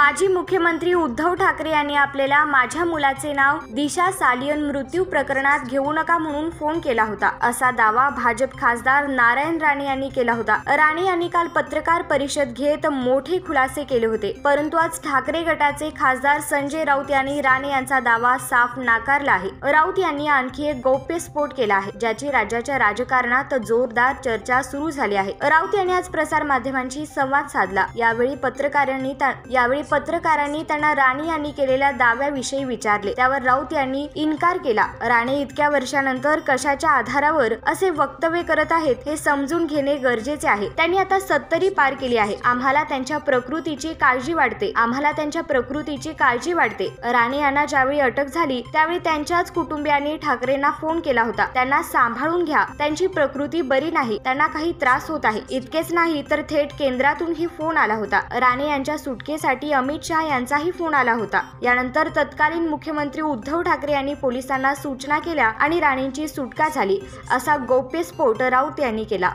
माजी मुख्यमंत्री उद्धव ठाकरे यांनी आपल्याला माझ्या मुलाचे नाव दिशा सालियन मृत्यू प्रकरणात घेऊ नका म्हणून फोन केला होता, असा दावा भाजप खासदार नारायण राणे यांनी केला होता। राणे यांनी काल पत्रकार परिषद घेत मोठे खुलासे केले होते, परंतु आज ठाकरे गटाचे खासदार संजय राऊत यांनी राणे यांचा दावा साफ नाकारला आहे। राऊत यांनी आणखी एक गौप्यस्फोट केला आहे, ज्याची राज्याच्या राजकारणात जोरदार चर्चा सुरू झाली आहे। राऊत यांनी आज प्रसार माध्यमांशी संवाद साधला। यावेळी पत्रकारांनी त्यांना राणे यांनी केलेल्या दाव्याविषयी विचारले, त्यावर राऊत यांनी इन्कार केला। राणे इतक्या वर्षानंतर कशाच्या आधारावर असे वक्तव्य करत आहेत हे समजून घेणे गरजेचे आहे। त्यांनी आता 70 पार केली आहे। आम्हाला त्यांच्या प्रकृतीची काळजी वाटते। राणे यांना ज्यावेळी अटक झाली त्यावेळी त्यांच्याच कुटुंबियांनी ठाकरेंना फोन केला होता, त्यांना सांभाळून घ्या, त्यांची प्रकृती बरी नाही, त्यांना काही त्रास होत आहे। इतकेच नाही तर थेट केंद्रातूनही फोन आला होता। राणे यांच्या सुटकेसाठी अमित शहा यांचाही फोन आला होता। यानंतर तत्कालीन मुख्यमंत्री उद्धव ठाकरे यांनी पोलिसांना सूचना केल्या आणि राणेंची सुटका झाली, असा गौप्यस्फोट राऊत यांनी केला।